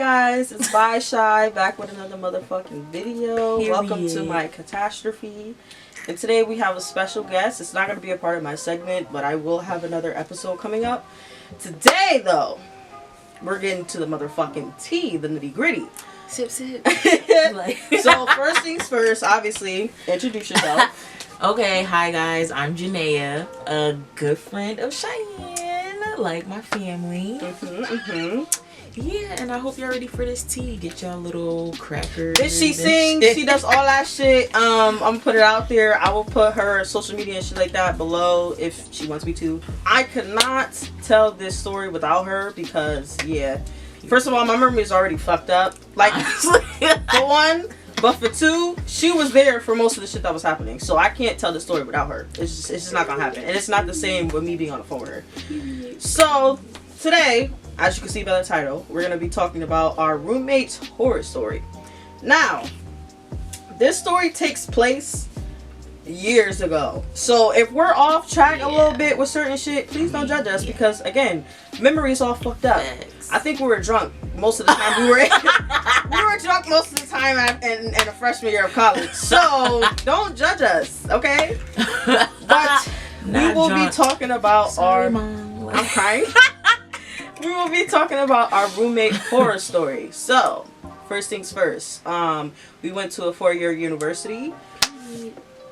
guys, it's Bye Shy back with another motherfucking video. Period. Welcome to my catastrophe. And today we have a special guest. It's not going to be a part of my segment, but I will have another episode coming up. Today, though, we're getting to the motherfucking tea, the nitty gritty. Sip, sip. So first things first, obviously, introduce yourself. Okay, hi guys, I'm Janaya, a good friend of Cheyenne, like my family. Yeah, and I hope y'all ready for this tea. Get y'all little crackers. If she sings, she does all that shit. I'm gonna put it out there. I will put her social media and shit like that below if she wants me to. I could not tell this story without her because, yeah. First of all, my memory is already fucked up. Like, for one, but for two, she was there for most of the shit that was happening. So I can't tell the story without her. It's just not gonna happen. And it's not the same with me being on the phone with her. So, today, as you can see by the title, we're going to be talking about our roommate's horror story. Now, this story takes place years ago. So if we're off track a little bit with certain shit, please don't judge us because, again, memory's all fucked up. I think we were drunk most of the time. We were drunk most of the time in a freshman year of college. So don't judge us, okay? But we will be talking about I'm crying. We will be talking about our roommate horror story. So, first things first. We went to a 4-year university.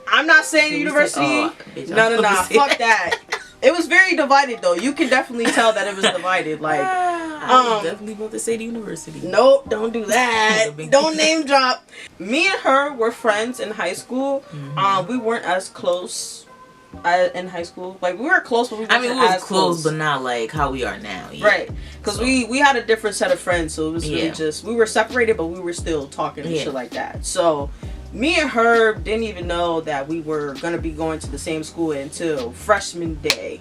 I'm not saying university. No. Fuck that. It was very divided though. You can definitely tell that it was divided. Like, I was definitely about to say the university. Nope, don't do that. Don't name drop. Me and her were friends in high school. We weren't as close. In high school, like we were close, but we was close, but not like how we are now. Yeah. Right, because we had a different set of friends, so it was really just we were separated, but we were still talking and shit like that. So me and her didn't even know that we were gonna be going to the same school until freshman day.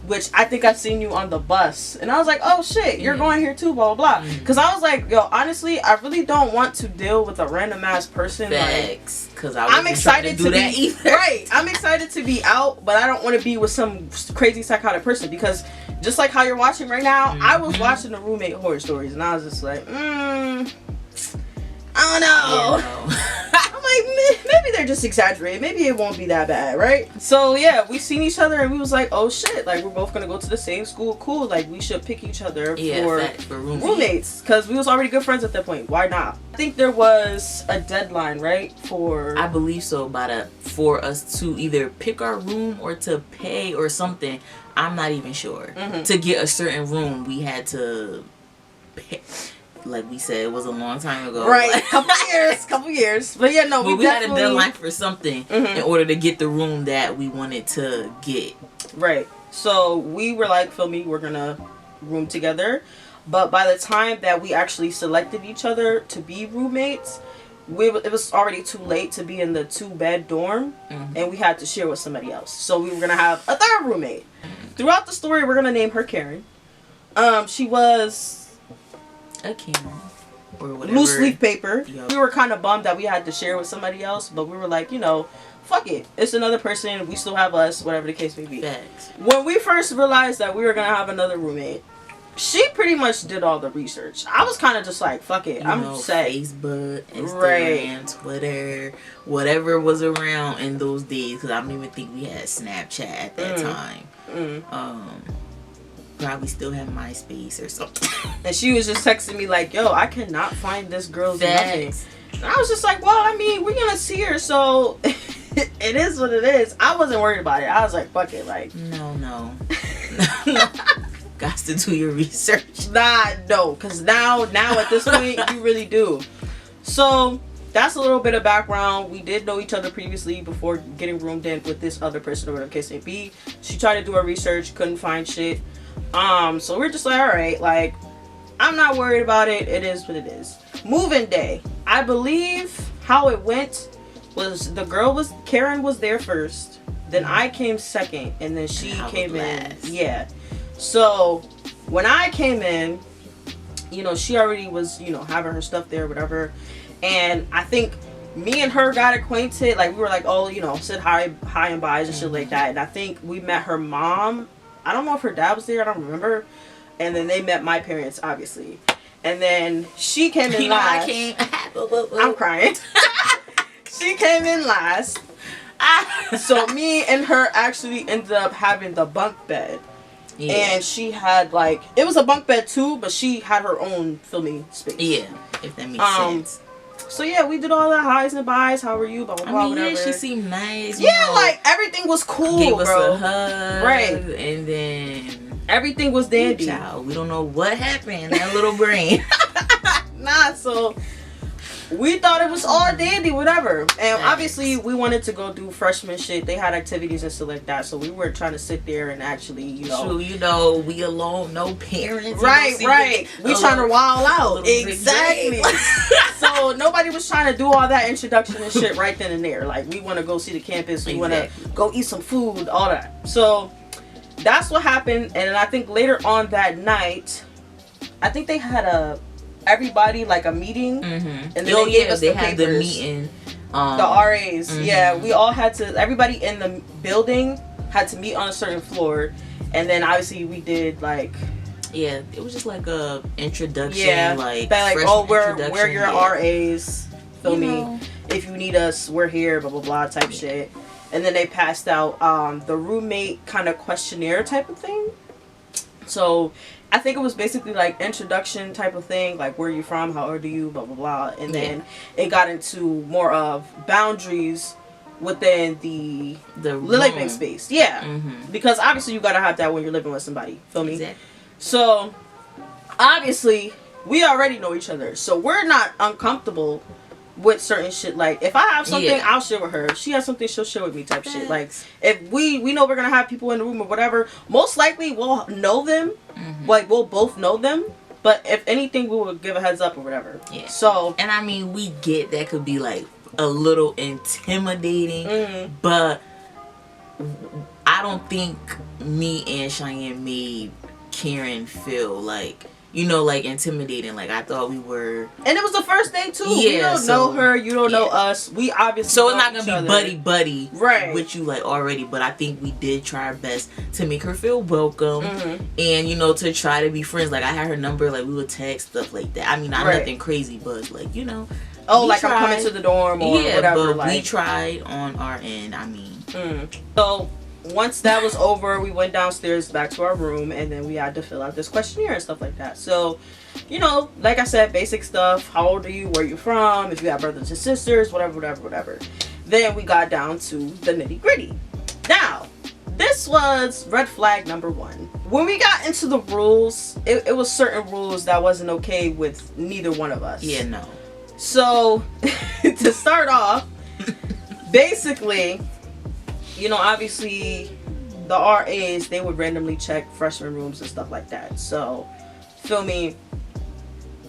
Which I think I seen you on the bus, and I was like, "Oh shit, you're going here too?" Blah blah blah. Because I was like, "Yo, honestly, I really don't want to deal with a random ass person." Facts. Because I'm excited to that be either. Right. I'm excited to be out, but I don't want to be with some crazy psychotic person because just like how you're watching right now, I was watching the roommate horror stories, and I was just like, I don't know. I'm like, maybe they're just exaggerating. Maybe it won't be that bad, right? So yeah, we seen each other and we was like, oh shit, like we're both gonna go to the same school. Cool, like we should pick each other for roommates because we was already good friends at that point. Why not? I think there was a deadline, right? I believe so, for us to either pick our room or to pay or something. I'm not even sure. To get a certain room, we had to pay. Like we said, it was a long time ago. Right, couple years. But yeah, no, we had a deadline for something in order to get the room that we wanted to get. Right. So we were like, feel me, we're gonna room together. But by the time that we actually selected each other to be roommates, it was already too late to be in the 2-bed dorm, and we had to share with somebody else. So we were gonna have a third roommate. Throughout the story, we're gonna name her Karen. She was a Karen or whatever. Loose leaf paper. We were kind of bummed that we had to share with somebody else, but we were like, fuck it. It's another person. We still have us, whatever the case may be. Facts. When we first realized that we were gonna have another roommate, she pretty much did all the research. I was kind of just like, fuck it. I'm set. Facebook, Instagram, Twitter, whatever was around in those days, because I don't even think we had Snapchat at that time. Probably still have MySpace or something. And she was just texting me like, yo, I cannot find this girl's nothing. And I was just like, well, I mean, we're gonna see her, so it is what it is. I wasn't worried about it. I was like, fuck it, like no. Got to do your research. No, because now at this point you really do. So that's a little bit of background. We did know each other previously before getting roomed in with this other person or whatever case may be. She tried to do her research, couldn't find shit. So we're just like, all right, like, I'm not worried about it. It is what it is. Moving day. I believe how it went was Karen was there first, then I came second, and then she came in. Yeah. So when I came in, she already was, having her stuff there, whatever. And I think me and her got acquainted. Like, we were like, oh, said hi and byes and shit like that. And I think we met her mom. I don't know if her dad was there. I don't remember. and then they met my parents, obviously. And then she came in last. I'm crying. She came in last. So me and her actually ended up having the bunk bed. Yeah. And she had like, it was a bunk bed too, but she had her own filming space. Yeah, if that makes sense. So yeah, we did all the highs and buys. How are you? Blah blah blah. Whatever. Yeah, she seemed nice. Yeah, like everything was cool. Gave us bro. a hug, right? And then everything was dandy. Child, we don't know what happened. That little brain. Nah, so we thought it was all dandy, whatever. And obviously, we wanted to go do freshman shit. They had activities and stuff like that. So we weren't trying to sit there and actually, we alone, no parents. Right. We trying to wild out. Exactly. So nobody was trying to do all that introduction and shit right then and there. Like, we want to go see the campus. We want to go eat some food, all that. So that's what happened. And then I think later on that night, I think they had everybody like a meeting, and then they gave us the papers. The meeting, the RAs. Yeah, we all had to. Everybody in the building had to meet on a certain floor, and then obviously we did like. Yeah, it was just like a introduction. Yeah, like we're your RAs. Feel me? If you need us, we're here. Blah blah blah type shit. And then they passed out the roommate kind of questionnaire type of thing. So I think it was basically like introduction type of thing, like where you from, how old are you, blah blah blah, and then it got into more of boundaries within the living space. Yeah, because obviously you gotta have that when you're living with somebody. Feel me? Exactly. So obviously we already know each other, so we're not uncomfortable with certain shit. Like if I have something, I'll share with her. If she has something, she'll share with me type shit. Like if we know we're gonna have people in the room or whatever, most likely we'll know them. Like we'll both know them, but if anything we will give a heads up or whatever. So, and I mean, we get that could be like a little intimidating, but I don't think me and Cheyenne made Karen feel like, like intimidating. Like I thought we were, and it was the first day too. Yeah, you don't know her, you don't know us. We obviously so it's not gonna be buddy right with you like already. But I think we did try our best to make her feel welcome, and to try to be friends. Like I had her number, like we would text stuff like that. I mean, not nothing crazy, but like oh, like tried. I'm coming to the dorm or whatever. But we tried on our end. I mean, so. Once that was over, we went downstairs back to our room, and then we had to fill out this questionnaire and stuff like that. So, like I said, basic stuff. How old are you? Where are you from? If you have brothers and sisters, whatever. Then we got down to the nitty gritty. Now, this was red flag number 1. When we got into the rules, it was certain rules that wasn't okay with neither one of us. Yeah, no. So, to start off, basically, obviously the RAs, they would randomly check freshman rooms and stuff like that. So, feel me?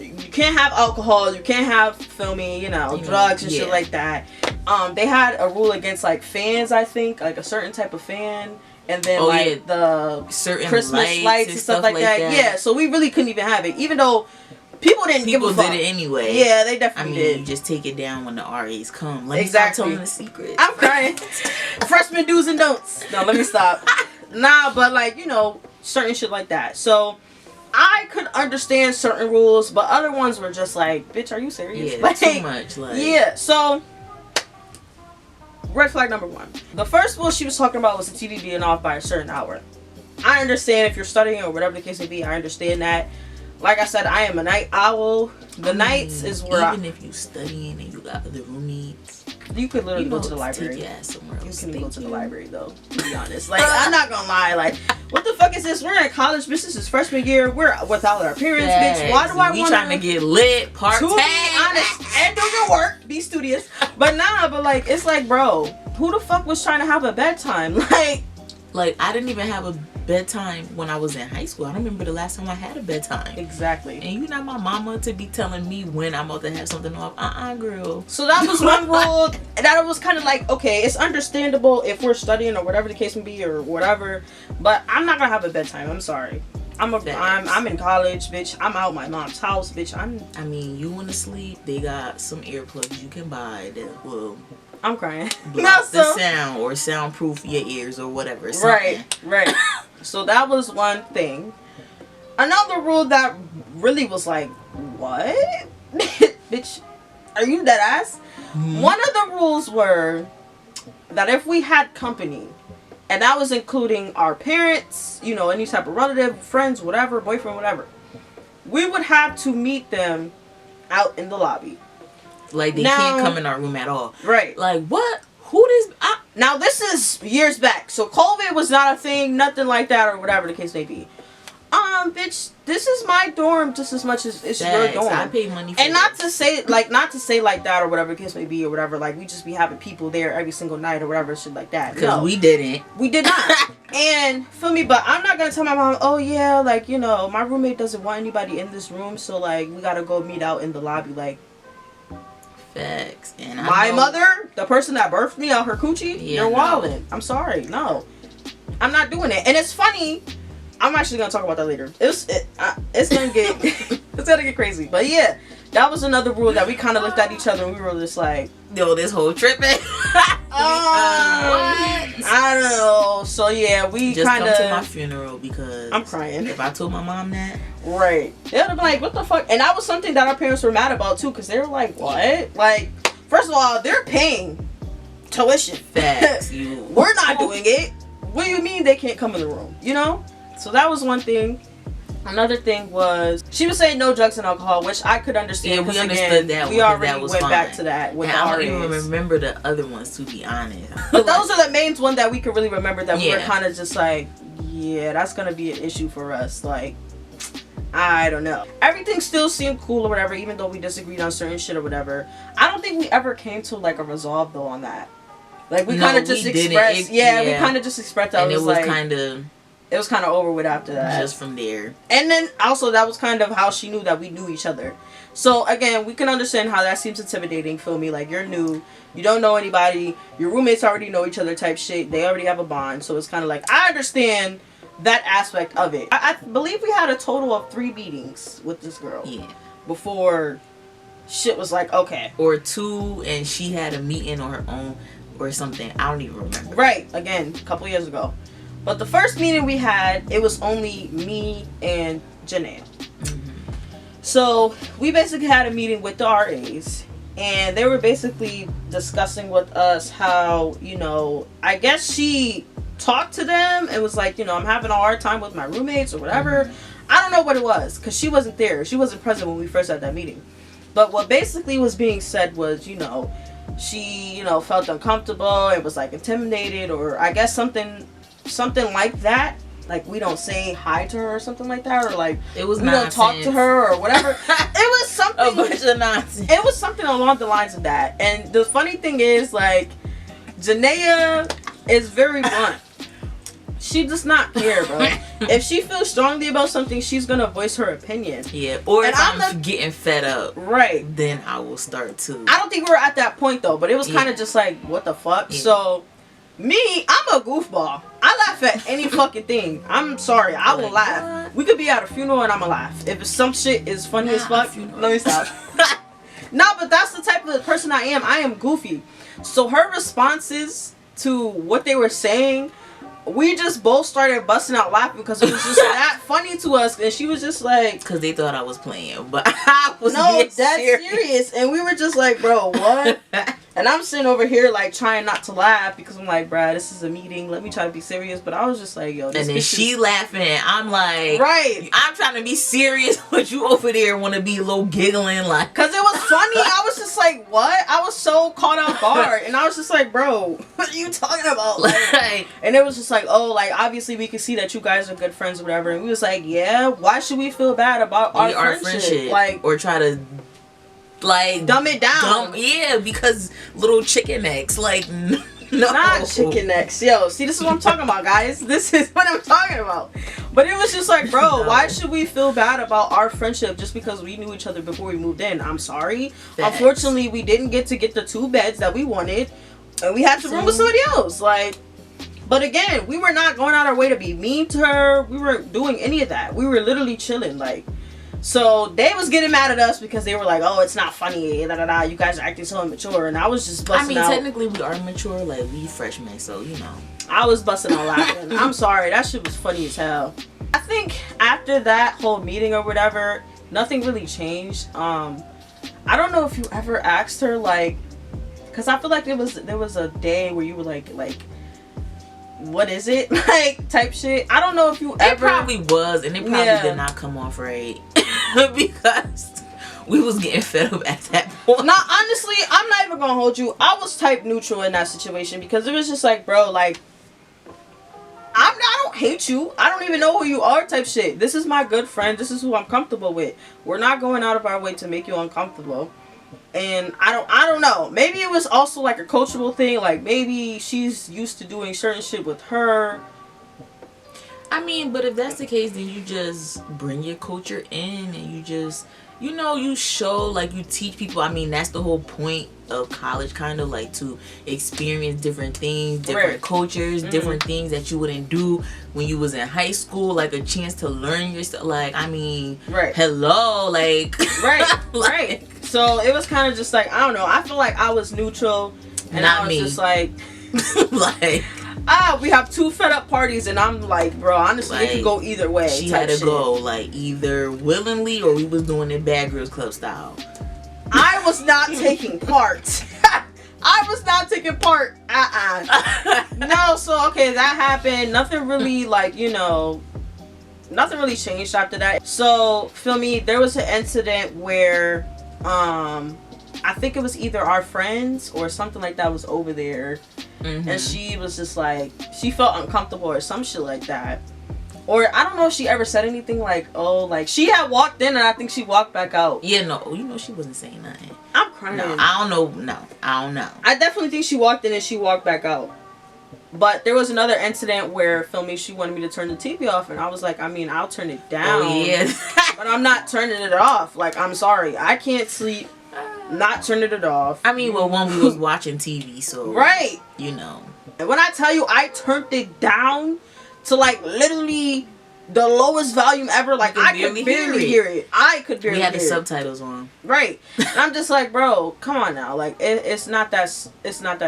You can't have alcohol. You can't have, feel me, drugs and shit like that. They had a rule against like fans, I think, like a certain type of fan. And then the certain Christmas lights and stuff like that. Yeah, so we really couldn't even have it. Even though people did it anyway. Yeah, they definitely did. You just take it down when the RAs come. Let me stop telling the secret. I'm crying. Freshman do's and don'ts. No, let me stop. Nah, but like, certain shit like that. So, I could understand certain rules, but other ones were just like, bitch, are you serious? Yeah, like, too much. Like, yeah, so, red flag number 1. The first rule she was talking about was the TV being off by a certain hour. I understand if you're studying or whatever the case may be, I understand that. Like I said, I am a night owl. The nights is where even if you studying and you got other roommates, you could literally go to the library. Take your ass somewhere else. You can go to the library though, to be honest. Like, I'm not gonna lie. Like, what the fuck is this? We're in college. This is freshman year. We're without our parents, bitch. Why do I want to? We trying to get lit, partay. To be honest, and do your work. Be studious. But but like, it's like, bro, who the fuck was trying to have a bedtime? Like, I didn't even have a bedtime when I was in high school. I don't remember the last time I had a bedtime. Exactly. And you're not my mama to be telling me when I'm about to have something off. Girl. So that was one rule that was kind of like, okay, it's understandable if we're studying or whatever the case may be or whatever, but I'm not gonna have a bedtime. I'm sorry. I'm in college, bitch. I'm out my mom's house, bitch. I mean, you want to sleep? They got some earplugs you can buy that will. I'm crying. Block the sound or soundproof your ears or whatever. Something. Right. So that was one thing. Another rule that really was like, what? Bitch, are you dead ass? One of the rules were that if we had company, and that was including our parents, you know, any type of relative, friends, whatever, boyfriend, whatever, we would have to meet them out in the lobby. Like, they can't come in our room at all. Right. Like, what? Who this? Now, this is years back. So, COVID was not a thing, nothing like that, or whatever the case may be. Bitch, this is my dorm just as much as it's your dorm. I pay money for and not to say like that or whatever the case may be or whatever. Like, we just be having people there every single night or whatever, shit like that. Because we didn't. We did not. And, feel me, but I'm not going to tell my mom, oh, yeah, like, you know, my roommate doesn't want anybody in this room, so, like, we got to go meet out in the lobby. Like, facts. And my mother, the person that birthed me out her coochie, you're wildin'. I'm sorry. No. I'm not doing it. And it's funny. I'm actually gonna talk about that later. It's gonna get it's gonna get crazy. But yeah, that was another rule that we kind of looked at each other and we were just like, yo, this whole tripping. I don't know. So yeah, we just kind of come to my funeral because I'm crying. If I told my mom that, right, they would have been like, what the fuck? And that was something that our parents were mad about too, because they were like, what? Like, first of all, they're paying tuition. Facts. We're not doing it. What do you mean they can't come in the room? You know? So that was one thing. Another thing was she was saying no drugs and alcohol, which I could understand. Yeah, we understood that. We already went back to that. With and I don't even remember the other ones, to be honest. But those are the main ones that we could really remember. That we were kind of just like, yeah, that's gonna be an issue for us. Like, I don't know. Everything still seemed cool or whatever, even though we disagreed on certain shit or whatever. I don't think we ever came to like a resolve though on that. Like we kind of just expressed. We kind of just expressed that. And it was like, kind of. It was kind of over with after that. Just from there. And then also that was kind of how she knew that we knew each other. So again, we can understand how that seems intimidating. Feel me? Like, you're new, you don't know anybody, your roommates already know each other type shit. They already have a bond. So it's kind of like, I understand that aspect of it. I believe we had a total of 3 meetings with this girl. Yeah. Before shit was like, okay. Or 2 and she had a meeting on her own or something. I don't even remember. Right. Again, a couple years ago. But the first meeting we had, it was only me and Janaya. So we basically had a meeting with the RAs, and they were basically discussing with us how, you know, I guess she talked to them and was like, you know, I'm having a hard time with my roommates or whatever. I don't know what it was, because she wasn't there. She wasn't present when we first had that meeting. But what basically was being said was, you know, she, you know, felt uncomfortable and was like intimidated, or I guess something like that. Like, we don't say hi to her or something like that, or like it was we don't talk to her or whatever. It was something, a bunch of nonsense. It was something along the lines of that. And the funny thing is, like, Janaya is very blunt. She does not care, bro. If she feels strongly about something, she's gonna voice her opinion. Yeah, or if I'm getting fed up, right, then I will start to. I don't think we were at that point though, but it was kind of just like, what the fuck. So me, I'm a goofball. I laugh at any fucking thing. I'm sorry, I will laugh. What? We could be at a funeral and I'ma laugh. If some shit is funny as fuck, let me stop. No, but that's the type of person I am. I am goofy. So her responses to what they were saying, we just both started busting out laughing because it was just that funny to us, and she was just like, because they thought I was playing, but I was dead serious, and we were just like, bro, what? And I'm sitting over here like trying not to laugh because I'm like, bruh, this is a meeting, let me try to be serious. But I was just like, yo, this. And then she laughing, I'm like, right, I'm trying to be serious, but you over there want to be a little giggling, like, because it was funny. I was just like, what? I was so caught off guard, and I was just like, bro, what are you talking about? Like, and it was just like, oh, like, obviously we can see that you guys are good friends or whatever. And we was like, yeah, why should we feel bad about our friendship? Like, or try to, like, dumb it down. Yeah, because little chicken necks, like, no. Not chicken necks. Yo, see, this is what I'm talking about, guys. This is what I'm talking about. But it was just like, bro, why should we feel bad about our friendship just because we knew each other before we moved in? I'm sorry. Facts. Unfortunately, we didn't get the 2 beds that we wanted, and we had to room with somebody else. Like, but again, we were not going out our way to be mean to her. We weren't doing any of that. We were literally chilling, like. So they was getting mad at us because they were like, oh, it's not funny, da da da, you guys are acting so immature. And I was just busting out. Technically we are mature, like, we freshmen, so, you know. I was busting out laughing. I'm sorry, that shit was funny as hell. I think after that whole meeting or whatever, nothing really changed. I don't know if you ever asked her, like, because I feel like there was a day where you were like, what is it? Like, type shit. I don't know if you ever... It probably was, and it probably did not come off right. Because we was getting fed up at that point. No, honestly, I'm not even gonna hold you. I was type neutral in that situation because it was just like, bro, like, I don't hate you. I don't even know who you are type shit. This is my good friend. This is who I'm comfortable with. We're not going out of our way to make you uncomfortable. And I don't know. Maybe it was also like a coachable thing. Like, maybe she's used to doing certain shit with her. I mean, but if that's the case, then you just bring your culture in and you just, you know, you show, like, you teach people. I mean, that's the whole point of college, kind of, like, to experience different things, different cultures, different things that you wouldn't do when you was in high school, like a chance to learn your stuff. Like, I mean, hello, like, right. So it was kind of just like, I don't know. I feel like I was neutral, and I was just like, like, we have two fed up parties, and I'm like, bro, honestly, like, it could go either way. She had to go, like, either willingly or we was doing it Bad Girls Club style. I was not taking part. I was not taking part. No, so, okay, that happened. Nothing really, like, you know, nothing really changed after that. So, feel me, there was an incident where, I think it was either our friends or something like that was over there. And she was just like, she felt uncomfortable or some shit like that. Or I don't know if she ever said anything like, oh, like, she had walked in and I think she walked back out. Yeah, no, you know, she wasn't saying nothing. I'm crying. No, I don't know. No, I don't know. I definitely think she walked in and she walked back out. But there was another incident where, feel me, she wanted me to turn the TV off. And I was like, I mean, I'll turn it down. Oh, yeah. But I'm not turning it off. Like, I'm sorry. I can't sleep not turning it off. I mean, well, one, we was watching TV, so. Right. You know. And when I tell you I turned it down to, like, literally the lowest volume ever, like, I could barely hear it. I could barely hear it. We had the subtitles on. Right. And I'm just like, bro, come on now. Like, it's not that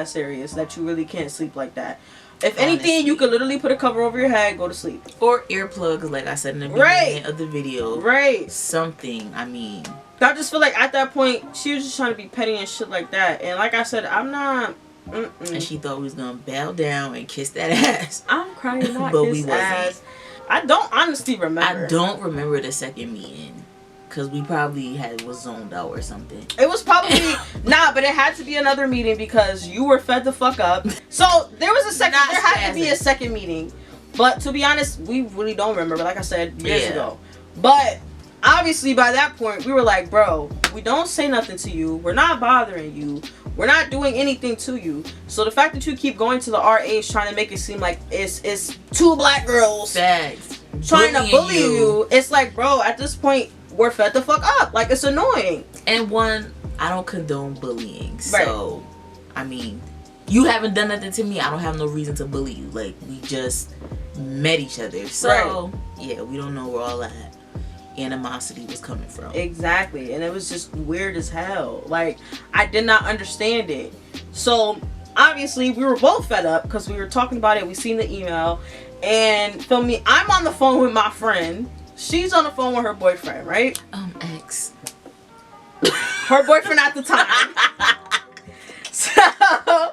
serious that you really can't sleep like that. If anything, you could literally put a cover over your head, go to sleep. Or earplugs, like I said in the beginning of the video. Right. Something, I mean. I just feel like at that point, she was just trying to be petty and shit like that. And like I said, I'm not... And she thought we was gonna bow down and kiss that ass. I'm crying, not but kiss we wasn't. Ass. I don't honestly remember. I don't remember the second meeting. Because we probably was zoned out or something. It was probably... Nah, but it had to be another meeting because you were fed the fuck up. So, there was a second... There had to be a second meeting. But to be honest, we really don't remember. But like I said, years ago. But... Obviously, by that point, we were like, bro, we don't say nothing to you. We're not bothering you. We're not doing anything to you. So the fact that you keep going to the RAs trying to make it seem like it's two black girls trying to bully you, it's like, bro, at this point, we're fed the fuck up. Like, it's annoying. And one, I don't condone bullying. So, I mean, you haven't done nothing to me. I don't have no reason to bully you. Like, we just met each other. So, yeah, we don't know where all that animosity was coming from. Exactly. And it was just weird as hell. Like, I did not understand it. So obviously we were both fed up because we were talking about it. We seen the email, and feel me, I'm on the phone with my friend, she's on the phone with her boyfriend, right? Ex. Her boyfriend at the time. So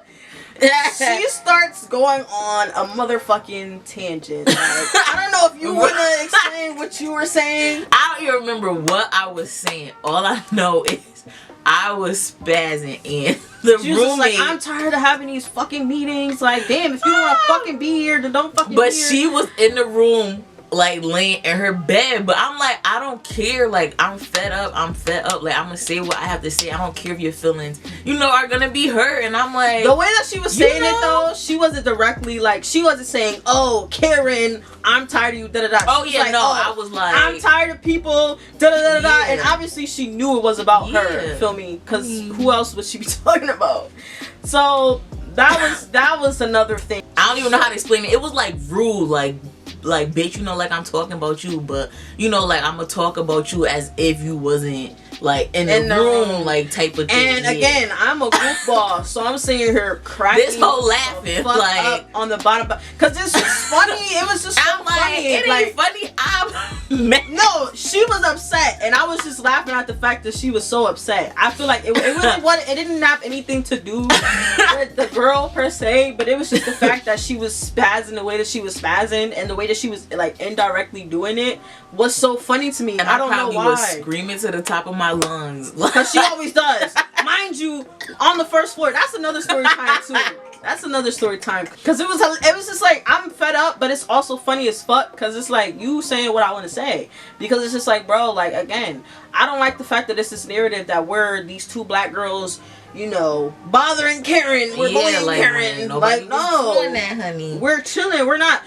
she starts going on a motherfucking tangent. Like, I don't know if you want to explain what you were saying. I don't even remember what I was saying. All I know is I was spazzing in the she was just like, I'm tired of having these fucking meetings. Like, damn, if you don't want to fucking be here, then don't fucking be here. But she was in the room, like, laying in her bed. But I'm like, I don't care. Like, I'm fed up. Like, I'm gonna say what I have to say. I don't care if your feelings, you know, are gonna be hurt. And I'm like, the way that she was saying it though, she wasn't directly like, she wasn't saying, oh, Karen, I'm tired of you, da da da. Oh yeah, like, no, I was like, I'm tired of people, da da da da. And obviously she knew it was about her. Feel me? Because who else would she be talking about? So that was another thing. I don't even know how to explain it. It was like rude, like bitch, you know, like I'm talking about you, but you know, like I'm gonna talk about you as if you wasn't like in the room, like type of thing. And again, I'm a goofball, so I'm sitting here cracking. This whole laughing, like up on the bottom, because it's just funny. It was just so funny. It ain't funny. I'm mad. No, she was upset, and I was just laughing at the fact that she was so upset. I feel like it really wasn't. It didn't have anything to do with the girl per se, but it was just the fact that she was spazzing the way that she was spazzing, and the way that she was like indirectly doing it was so funny to me. And I don't know why. Was screaming to the top of my lungs, because she always does. Mind you, on the first floor. That's another story time too. That's another story time. Because it was just like, I'm fed up, but it's also funny as fuck. Because it's like, you saying what I want to say. Because it's just like, bro, like, again, I don't like the fact that it's this narrative that we're these two black girls, you know, bothering Karen. We're bullying like, Karen. Like, no. Doing that, honey. We're chilling. We're not.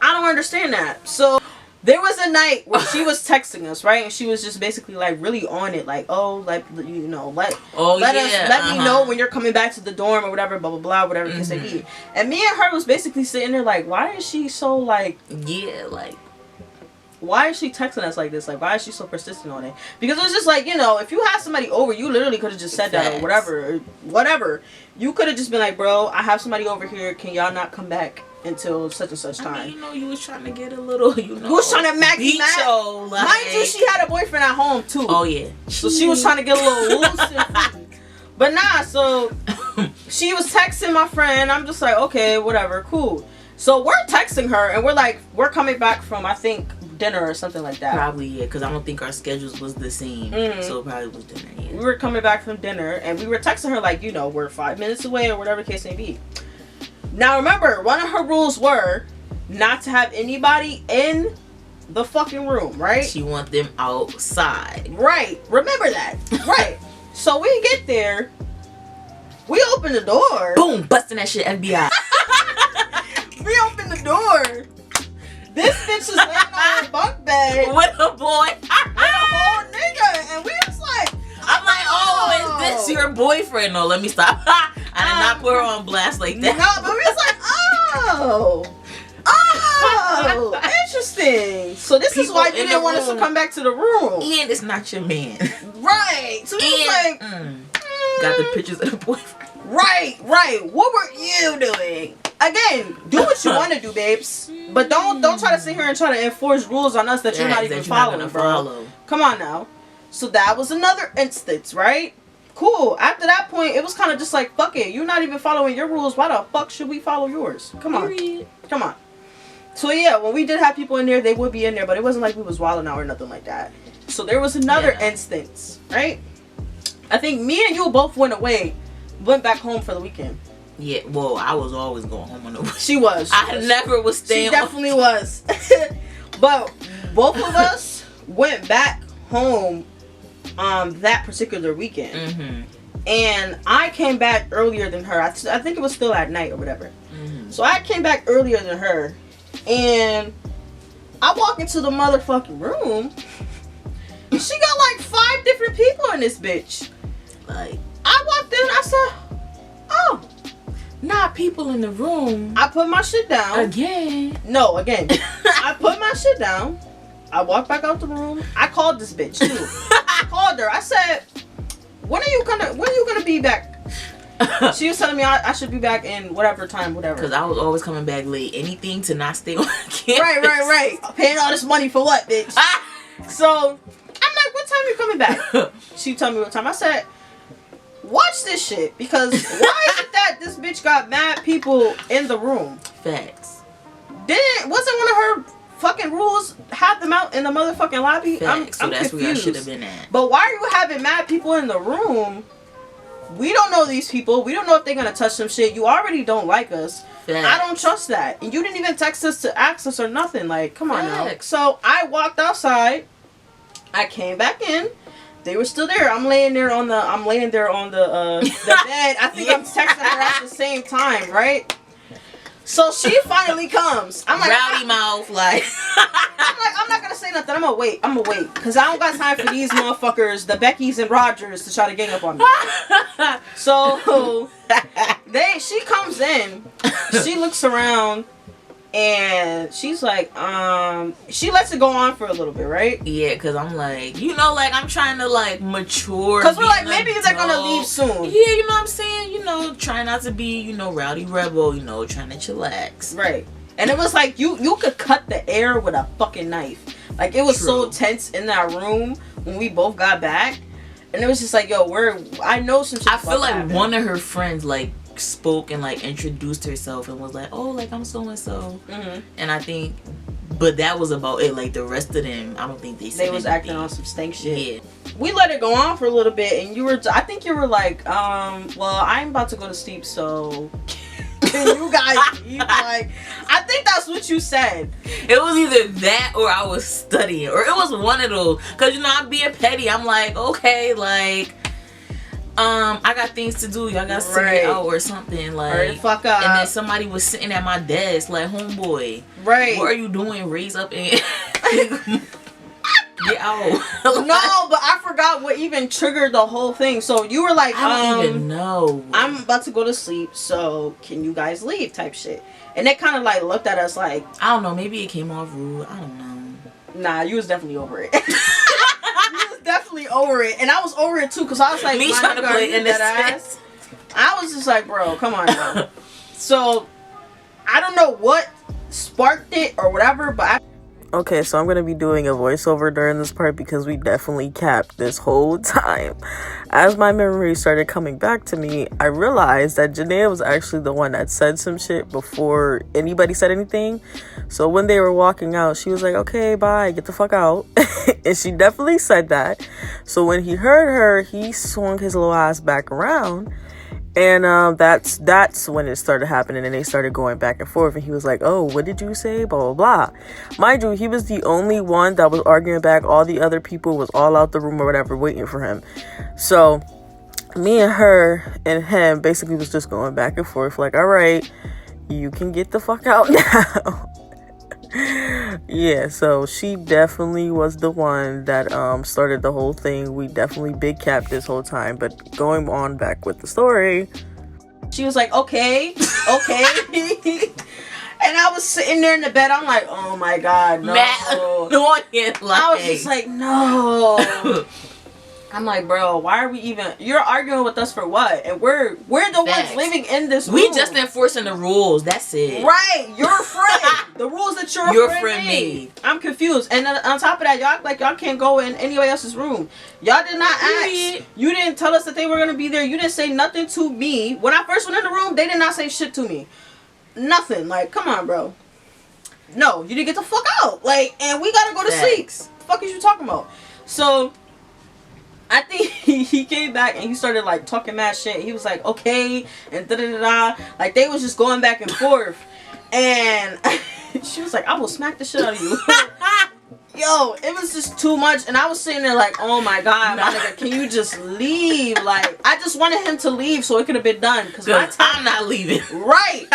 I don't understand that. So there was a night where she was texting us, right? And she was just basically like really on it, like, oh, like, you know, let me know when you're coming back to the dorm or whatever, blah blah blah, whatever the case may be. And me and her was basically sitting there like, why is she so like, why is she texting us like this? Like, why is she so persistent on it? Because it was just like, you know, if you had somebody over, you literally could have just said that or whatever. You could have just been like, bro, I have somebody over here. Can y'all not come back until such and such time? I mean, you know, you was trying to get a little, you know. You was trying to Maggie Mac. Like... Mind you, she had a boyfriend at home too. Oh yeah. So she was trying to get a little loose and free. But nah, so she was texting my friend. I'm just like, okay, whatever, cool. So we're texting her and we're like, we're coming back from, I think, dinner or something like that. Probably, yeah, because I don't think our schedules was the same. So it probably was dinner, yeah. We were coming back from dinner and we were texting her like, you know, we're 5 minutes away or whatever the case may be. Now remember, one of her rules were not to have anybody in the fucking room, right? She want them outside. Right. Remember that. Right. So we get there. We open the door. Boom. Busting that shit, FBI. We open the door. This bitch is laying on her bunk bed. With a boy. With a whole nigga. And we was like, I'm like, oh, is this your boyfriend? No, let me stop. I did not put her on blast like that. No, but we was like, oh, interesting. So this is why you didn't want us to come back to the room. And it's not your man. Right. So we was like, got the pictures of the boyfriend. Right. What were you doing? Again, do what you want to do, babes. But don't try to sit here and try to enforce rules on us that you're not even following, bro. Come on now. So that was another instance, right? Cool. After that point, it was kind of just like, fuck it. You're not even following your rules. Why the fuck should we follow yours? Come on. Come on. So yeah, when we did have people in there, they would be in there, but it wasn't like we was wilding out or nothing like that. So there was another instance, right? I think me and you both went back home for the weekend. Yeah, well, I was always going home on the weekend. She was. I never was staying. She definitely was. But both of us went back home that particular weekend. And I came back earlier than her. I think it was still at night or whatever. So I came back earlier than her. And I walk into the motherfucking room. She got like 5 different people in this bitch. Like, I walked in, I said, oh. Not people in the room. I put my shit down. Again. No, again. I put my shit down. I walked back out the room. I called this bitch too. I called her. I said, when are you gonna be back? She was telling me I should be back in whatever time, whatever. Because I was always coming back late. Anything to not stay on campus. Right. Paying all this money for what, bitch? So I'm like, what time you coming back? She told me what time. I said, watch this shit, because why is it that this bitch got mad people in the room? Facts. Wasn't one of her fucking rules have them out in the motherfucking lobby? Facts. I'm that's confused. Where I should have been at. But why are you having mad people in the room? We don't know these people. We don't know if they're gonna touch some shit. You already don't like us. Facts. I don't trust that. And you didn't even text us to ask us or nothing. Like, come on now. So I walked outside. I came back in. They were still there. I'm laying there on the bed. I think I'm texting her at the same time, right? So she finally comes. I'm like, rowdy mouth, like. I'm not gonna say nothing. I'm gonna wait, cause I don't got time for these motherfuckers, the Beckys and Rogers, to try to gang up on me. So she comes in. She looks around. And she's like, she lets it go on for a little bit, right? Yeah, because I'm like, you know, like, I'm trying to, like, mature. Because we're like, maybe they're going to leave soon. Yeah, you know what I'm saying? You know, trying not to be, you know, rowdy rebel, you know, trying to chillax. Right. And it was like, you could cut the air with a fucking knife. Like, it was so tense in that room when we both got back. And it was just like, yo, I know some shit. I feel like one of her friends, like, spoke and like introduced herself and was like, oh, like, I'm so and so. And I think, but that was about it. Like, the rest of them, I don't think they said was anything. acting on some stank shit. Yeah, we let it go on for a little bit, and I think you were like, well, I'm about to go to sleep, so can you guys leave? Like, I think that's what you said. it was either that or I was studying, or it was one of those, because, you know, I'm being petty. I'm like, okay, like, I got things to do. Y'all got to get out or something. Like, hurry the fuck up. And then somebody was sitting at my desk, like, homeboy, right? What are you doing? Raise up and get out. No, but I forgot what even triggered the whole thing. So you were like, I don't even know. I'm about to go to sleep, so can you guys leave? Type shit. And they kind of like looked at us like, I don't know. Maybe it came off rude. I don't know. Nah, you was definitely over it. Definitely over it, and I was over it too, because I was like, me trying to play in this ass. I was just like, bro, come on now. So I don't know what sparked it or whatever, but okay, so I'm gonna be doing a voiceover during this part because we definitely capped this whole time. As my memory started coming back to me, I realized that Janaya was actually the one that said some shit before anybody said anything. So when they were walking out, she was like, okay, bye, get the fuck out. And she definitely said that. So when he heard her, he swung his little ass back around. And that's when it started happening, and they started going back and forth, and he was like, oh, what did you say, blah blah blah. Mind you, he was the only one that was arguing back. All the other people was all out the room or whatever waiting for him. So me and her and him basically was just going back and forth like, all right, you can get the fuck out now. Yeah, so she definitely was the one that started the whole thing. We definitely big capped this whole time. But going on back with the story, she was like, okay. And I was sitting there in the bed. I'm like, oh my god, no. I was just like, no. I'm like, bro, why are we even? You're arguing with us for what? And we're the ones living in this room. We just enforcing the rules. That's it. Right, your friend. The rules that your friend made. I'm confused. And then on top of that, y'all act like y'all can't go in anybody else's room. Y'all did not ask. You didn't tell us that they were gonna be there. You didn't say nothing to me. When I first went in the room, they did not say shit to me. Nothing. Like, come on, bro. No, you didn't get the fuck out. Like, and we gotta go to sleep. The fuck is you talking about? So I think he came back and he started like talking mad shit. He was like, okay, and da da da da. Like, they was just going back and forth. And she was like, I will smack the shit out of you. Yo, it was just too much. And I was sitting there like, oh my god, my nigga, can you just leave? Like, I just wanted him to leave so it could have been done. Because I'm not leaving. Right.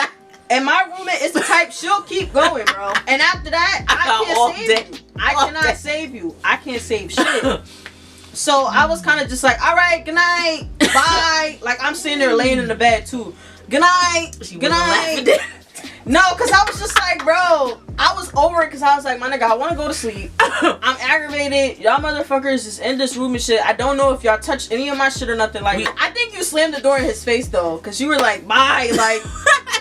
And my roommate is the type, she'll keep going, bro. And after that, I can't save you. I cannot save you. I can't save shit. So I was kind of just like, all right, good night, bye. Like, I'm sitting there laying in the bed too. Good night, good night. No, because I was just like, bro, I was over it because I was like, my nigga, I want to go to sleep. I'm aggravated. Y'all motherfuckers is in this room and shit. I don't know if y'all touched any of my shit or nothing. Like, I think you slammed the door in his face though, because you were like, bye, like,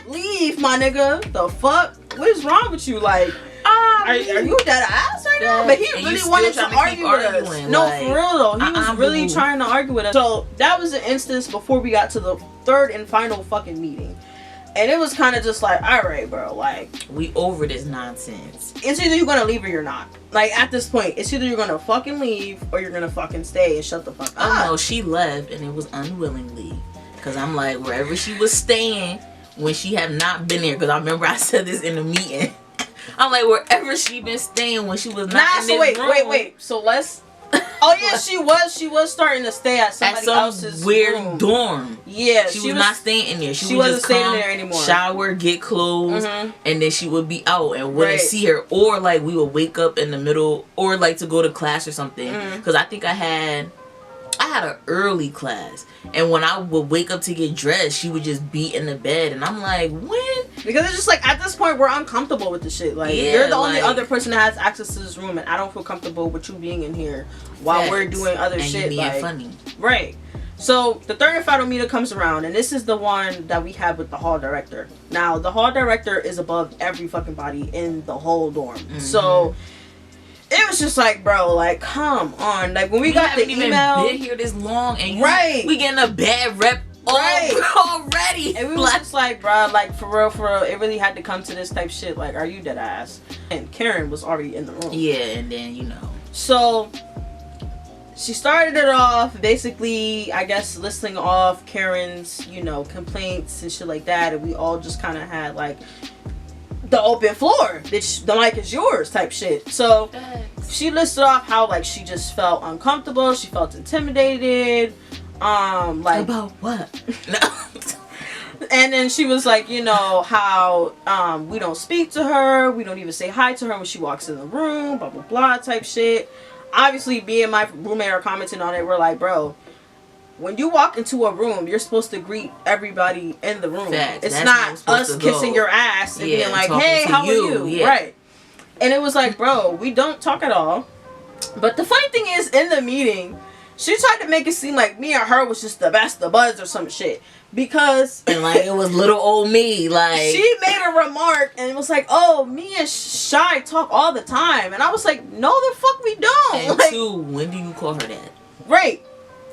leave, my nigga. The fuck? What is wrong with you? Like, are you dead ass right now? But he really wanted to argue with us. No, for real though. He was really trying to argue with us. So that was an instance before we got to the third and final fucking meeting. And it was kind of just like, all right, bro, like, we over this nonsense. It's either you're gonna leave or you're not. Like, at this point, it's either you're gonna fucking leave or you're gonna fucking stay and shut the fuck up. Oh no, she left and it was unwillingly. Because I'm like, wherever she was staying when she had not been there, because I remember I said this in the meeting. I'm like, wherever she been staying when she was not in this room. Wait. So let's. Oh yeah, she was starting to stay at somebody else's weird room. Dorm. Yeah, she was not staying in there. She wasn't just staying come, there anymore. Shower, get clothes, and then she would be out and wouldn't see her. Or like we would wake up in the middle, or like to go to class or something. Because I think I had had an early class, and when I would wake up to get dressed, she would just be in the bed, and I'm like, when? Because it's just like, at this point, we're uncomfortable with the shit. Like, Yeah, you're the only like- other person that has access to this room, and I don't feel comfortable with you being in here while Facts. we're doing other And shit. you being Like, funny. right. So the third and final meter comes around, and this is the one that we had with the hall director. Now, the hall director is above every fucking body in the whole dorm. Mm-hmm. So it was just like, bro, like, come on. Like, when we got the haven't even email, been here this long, and Right. we getting a bad rep already. and we was just like, bro, like, for real, it really had to come to this type shit. Like, are you dead ass? And Karen was already in the room. Yeah, and then, you know. So she started it off basically, I guess, listing off Karen's, you know, complaints and shit like that, and we all just kind of had like the open floor. The mic is yours type shit. So she listed off how like she just felt uncomfortable, she felt intimidated, like About what? and then she was like, you know, how we don't speak to her, we don't even say hi to her when she walks in the room, blah blah blah type shit. Obviously, me and my roommate are commenting on it. We're like, bro, when you walk into a room, you're supposed to greet everybody in the room. Facts. It's That's not how it's supposed us to kissing go. your ass and Yeah, being like, talking hey, to how are you. you? Yeah. Right. And it was like, bro, we don't talk at all. But the funny thing is, in the meeting, she tried to make it seem like me and her was just the best of buds or some shit. Because And like it was little old me, like she made a remark and it was like, oh, me and Shy talk all the time. And I was like, no, the fuck we don't. And Like, two, when do you call her that? right.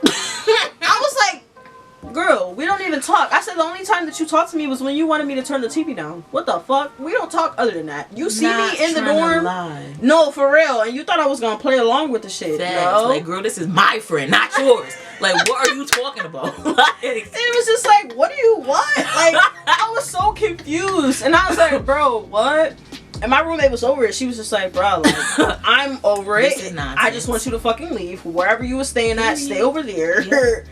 I was like, girl, we don't even talk. I said the only time that you talked to me was when you wanted me to turn the TV down. What the fuck? We don't talk other than that. You see Not me in the trying to dorm? lie. No, for real. And you thought I was gonna play along with the shit. Facts. No. Like, girl, this is my friend, not yours. Like, what are you talking about? Like, It was just like, what do you want? Like, I was so confused. And I was like, bro, what? And my roommate was over it. She was just like, bro, like, I'm over it. This is nonsense. I just want you to fucking leave. Wherever you were staying at, stay Period. over there. Yeah.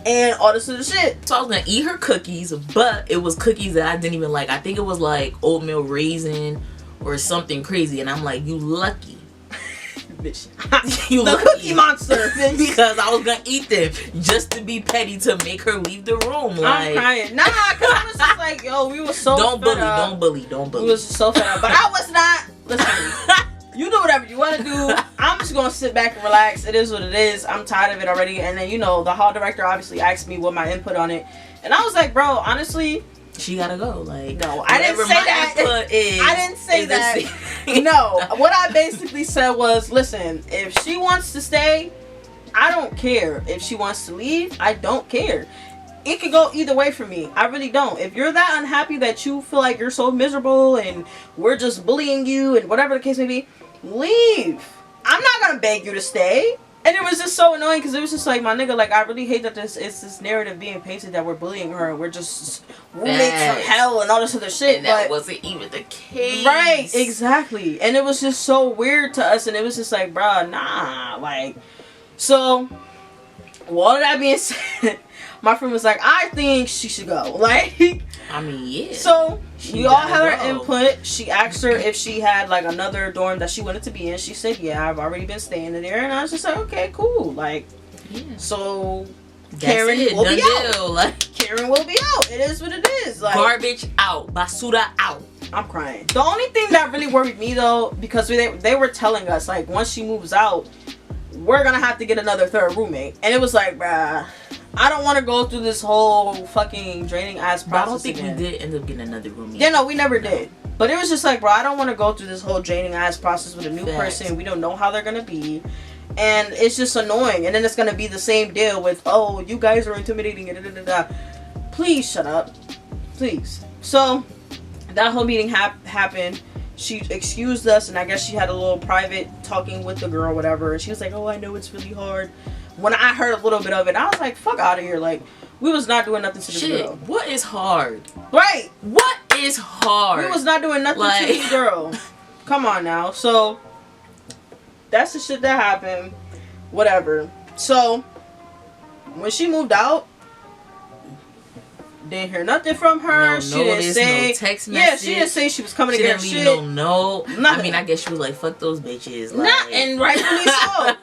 And all this other shit. So I was gonna eat her cookies, but it was cookies that I didn't even like. I think it was like oatmeal raisin or something crazy, and I'm like, you lucky. Bitch. You The lucky. cookie monster. Because I was gonna eat them just to be petty to make her leave the room. I'm Like, crying. Nah, because I was just like, yo, we were so don't fed bully, up. don't bully, don't bully. We was so fed up. But I was not. Listen. You do whatever you want to do. I'm just going to sit back and relax. It is what it is. I'm tired of it already. And then, you know, the hall director obviously asked me what my input on it. And I was like, bro, honestly, She gotta go. Like, no, I didn't say that. I didn't say that. No, what I basically said was, listen, if she wants to stay, I don't care. If she wants to leave, I don't care. It could go either way for me. I really don't. If you're that unhappy that you feel like you're so miserable and we're just bullying you and whatever the case may be, leave. I'm not gonna beg you to stay. And it was just so annoying because it was just like, my nigga, like, I really hate that this narrative being painted that we're bullying her and we're just roommates from hell and all this other shit. And that but wasn't even the case. right, exactly. And it was just so weird to us, and it was just like, bruh, nah, like. So, with all of that being said, my friend was like, I think she should go. Like, I mean, yeah. so She we all gotta had our go. input. She asked her if she had like another dorm that she wanted to be in. She said, yeah, I've already been staying in there. And I was just like, okay, cool. Like, Yeah. so That's Karen it, will done be deal. out. Like, Karen will be out. It is what it is. Like, garbage out, basura out. I'm crying. The only thing that really worried me though, because they were telling us like once she moves out, we're gonna have to get another third roommate. And it was like, bruh, I don't want to go through this whole fucking draining ass But I process don't think again. we did end up getting another roommate. Yeah, no, we never did. But it was just like, bro, I don't want to go through this whole draining ass process with a new Facts. person. We don't know how they're gonna be, and it's just annoying. And then it's gonna be the same deal with, oh, you guys are intimidating. Da, da, da, da. Please shut up, please. So that whole meeting happened. She excused us, and I guess she had a little private talking with the girl, whatever. And she was like, oh, I know it's really hard. When I heard a little bit of it, I was like, fuck out of here. Like, we was not doing nothing to this Shit, girl. what is hard? Right. What is hard? We was not doing nothing Like- to this girl. Come on now. So, that's the shit that happened. Whatever. So, when she moved out, Didn't hear nothing from her. No she didn't say. No text message. Yeah, she didn't say she was coming to get her shit. No. Nothing. I mean, I guess she was like, "Fuck those bitches." Like, not, and rightfully so.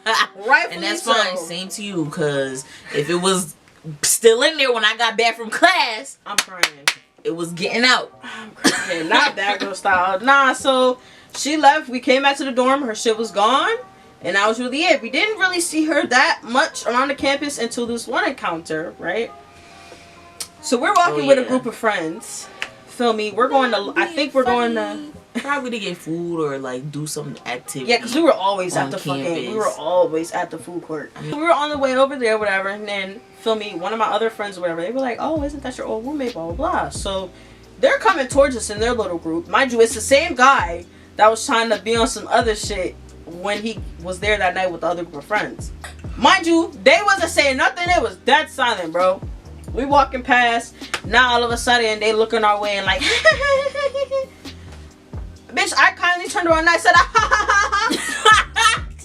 Rightfully and that's so. fine. Same to you, because if it was still in there when I got back from class, I'm crying. It was getting out. I'm crying. Not that girl style. Nah. So she left. We came back to the dorm. Her shit was gone. And that was really it. We didn't really see her that much around the campus until this one encounter, right? So we're walking with a group of friends. Feel me? We're going to, I think we're going to... Probably to get food or like do some activity. Yeah, because we were always at the campus. we were always at the food court. We were on the way over there, whatever, and then, feel me, one of my other friends or whatever, they were like, oh, isn't that your old roommate, blah, blah, blah. So they're coming towards us in their little group. Mind you, it's the same guy that was trying to be on some other shit when he was there that night with the other group of friends. Mind you, they wasn't saying nothing. It was dead silent, bro. We walking past. Now all of a sudden they looking our way and like, bitch, I kindly turned around and I said,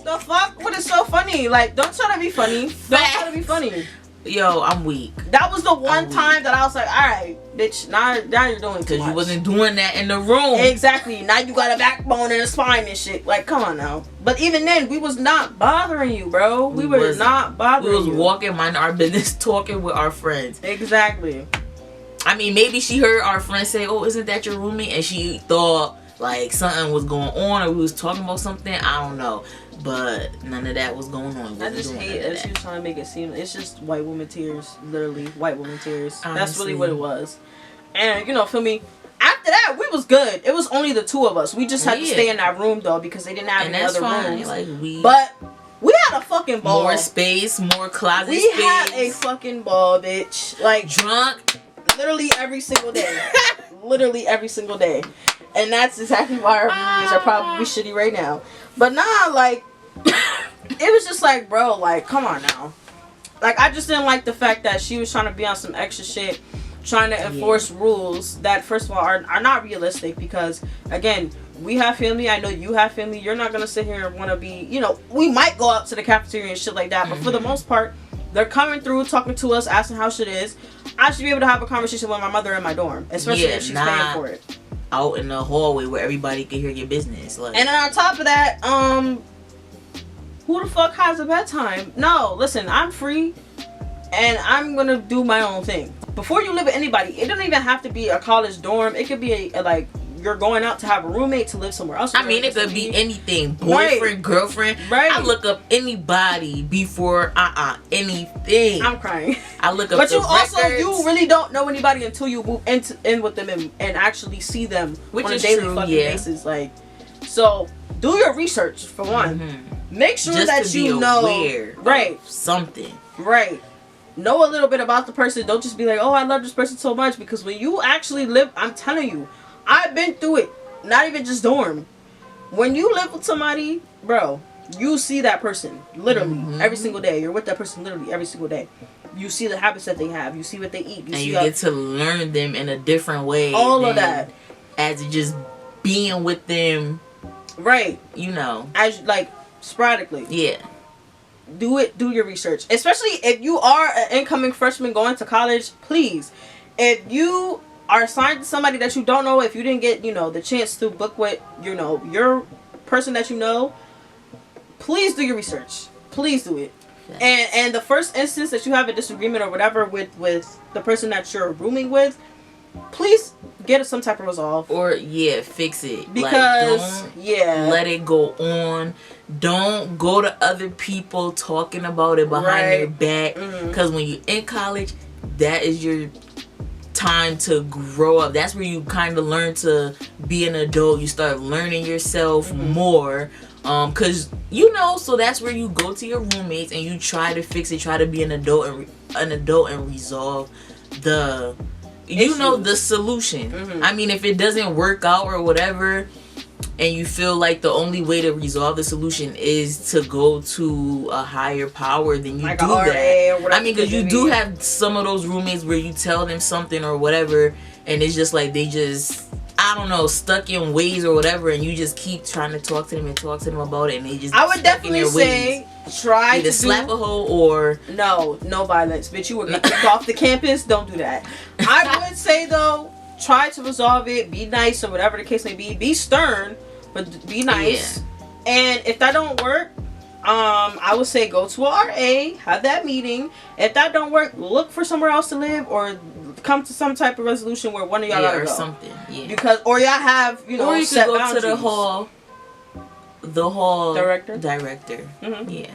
the fuck? What is so funny? Like, don't try to be funny. Don't try to be funny. Yo, I'm weak. That was the one time that I was like, alright, bitch, now you're doing too much. Because you wasn't doing that in the room. Exactly. Now you got a backbone and a spine and shit. Like, come on now. But even then, we was not bothering you, bro. We were not bothering you. We was walking, minding our business, talking with our friends. Exactly. I mean, maybe she heard our friend say, oh, isn't that your roommate? And she thought, like, something was going on or we was talking about something. I don't know. But none of that was going on. I just hate that she was trying to make it seem it's just white woman tears. Literally, white woman tears. Honestly. That's really what it was. And, you know, feel me? After that, we was good. It was only the two of us. We just had to stay in that room, though, because they didn't have any other rooms. Like, but we had a fucking ball. More space, more closet space. We had a fucking ball, bitch. Like, drunk. Literally every single day. Literally every single day. And that's exactly why our reviews are probably shitty right now. But nah, like, it was just like, bro, like, come on now. Like, I just didn't like the fact that she was trying to be on some extra shit, trying to enforce rules that, first of all, are not realistic. Because, again, we have family. I know you have family. You're not going to sit here and want to be, you know, we might go out to the cafeteria and shit like that. But for the most part, they're coming through, talking to us, asking how shit is. I should be able to have a conversation with my mother in my dorm, especially if she's paying for it. Out in the hallway where everybody can hear your business. Like. And then on top of that, who the fuck has a bedtime? No, listen, I'm free and I'm gonna do my own thing. Before you live with anybody, it doesn't even have to be a college dorm. It could be a like you're going out to have a roommate to live somewhere else. I mean, it could be anything. Boyfriend, girlfriend. Right. I look up anybody before anything. I'm crying. I look up but the you records. you really don't know anybody until you move in with them and actually see them on a daily fucking basis. Like, so do your research for one. Make sure just that to you be know aware of something. Right. Know a little bit about the person. Don't just be like, oh, I love this person so much. Because when you actually live, I'm telling you, I've been through it. Not even just dorm. When you live with somebody, bro, you see that person literally every single day. You're with that person literally every single day. You see the habits that they have. You see what they eat. You get to learn them in a different way. All of that. As just being with them. Right. You know. As like sporadically. Yeah. Do your research. Especially if you are an incoming freshman going to college, please. If you are assigned to somebody that you don't know, if you didn't get, you know, the chance to book with, you know, your person that you know, please do your research. Please do it. Yes. And the first instance that you have a disagreement or whatever with the person that you're rooming with, please get some type of resolve. Or fix it. Because like, don't let it go on. Don't go to other people talking about it behind their back. Because when you're in college, that is your time to grow up. That's where you kind of learn to be an adult. You start learning yourself more. Cause you know, so that's where you go to your roommates and you try to fix it, try to be an adult and resolve the you know the solution. I mean, if it doesn't work out or whatever, and you feel like the only way to resolve the solution is to go to a higher power, then you like do that. I mean, because you do have some of those roommates where you tell them something or whatever, and it's just like they just, I don't know, stuck in ways or whatever, and you just keep trying to talk to them about it, and they just I would definitely say try either to slap a hoe or no violence, bitch. You were kicked off the campus. Don't do that. I would say though, try to resolve it. Be nice or whatever the case may be. Be stern, but be nice. Yeah. And if that don't work, I would say go to a RA, have that meeting. If that don't work, look for somewhere else to live or come to some type of resolution where one of y'all gotta or go. something. Yeah. Because or y'all have or you set could go boundaries. to the hall Director. Mm-hmm. Yeah.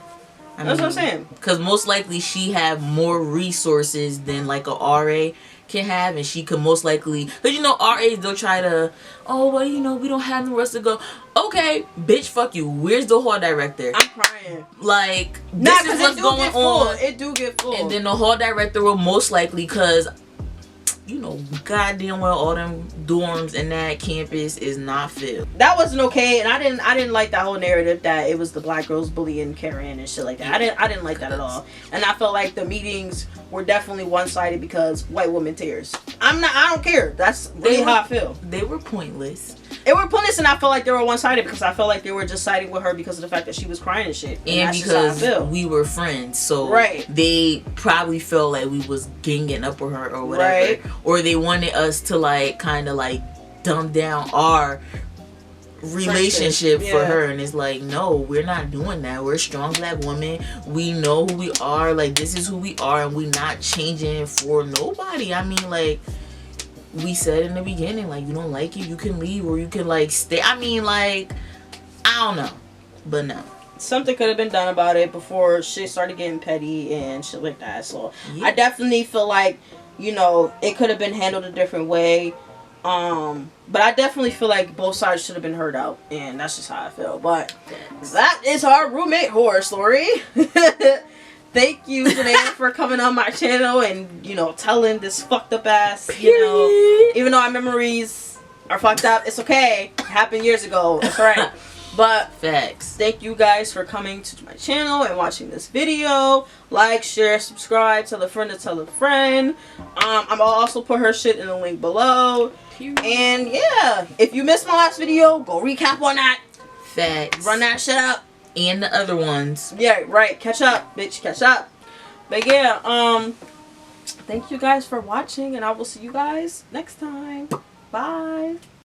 That's what I'm saying. Because most likely she have more resources than like a RA can have, and she could most likely, because RAs, they'll try to, oh well, we don't have nowhere else to go. Okay, bitch, fuck you. Where's the hall director? I'm crying. Like, this is what's going on. It do get full. And then the hall director will most likely, because goddamn well all them dorms and that campus is not filled. That wasn't okay, and I didn't like that whole narrative that it was the black girls bullying Karen and shit like that. I didn't like that at all, and I felt like the meetings were definitely one-sided because white woman tears. I don't care. That's really how I feel. They were pointless. It were pointless, and I felt like they were one-sided because I felt like they were just siding with her because of the fact that she was crying and shit. And because we were friends, so they probably felt like we was ganging up with her or whatever, or they wanted us to like kind of like dumb down our relationship for her, and it's like, no, we're not doing that. We're strong black women. We know who we are. Like, this is who we are, and we not changing for nobody. I mean, like we said in the beginning, like, you don't like it, you can leave, or you can like stay. I mean, like, I don't know, but no, something could have been done about it before shit started getting petty and shit like that. So I definitely feel like it could have been handled a different way. But I definitely feel like both sides should have been heard out, and that's just how I feel. But that is our roommate horror story. Thank you, Janaya, for coming on my channel and telling this fucked up ass. Even though our memories are fucked up, it's okay. It happened years ago. It's alright. But facts. Thank you guys for coming to my channel and watching this video. Like, share, subscribe, tell a friend to tell a friend. I'll also put her shit in the link below. And yeah, if you missed my last video, go recap on that. Facts. Run that shit up. And the other ones. Yeah, right. Catch up, bitch. Catch up. But yeah, thank you guys for watching, and I will see you guys next time. Bye.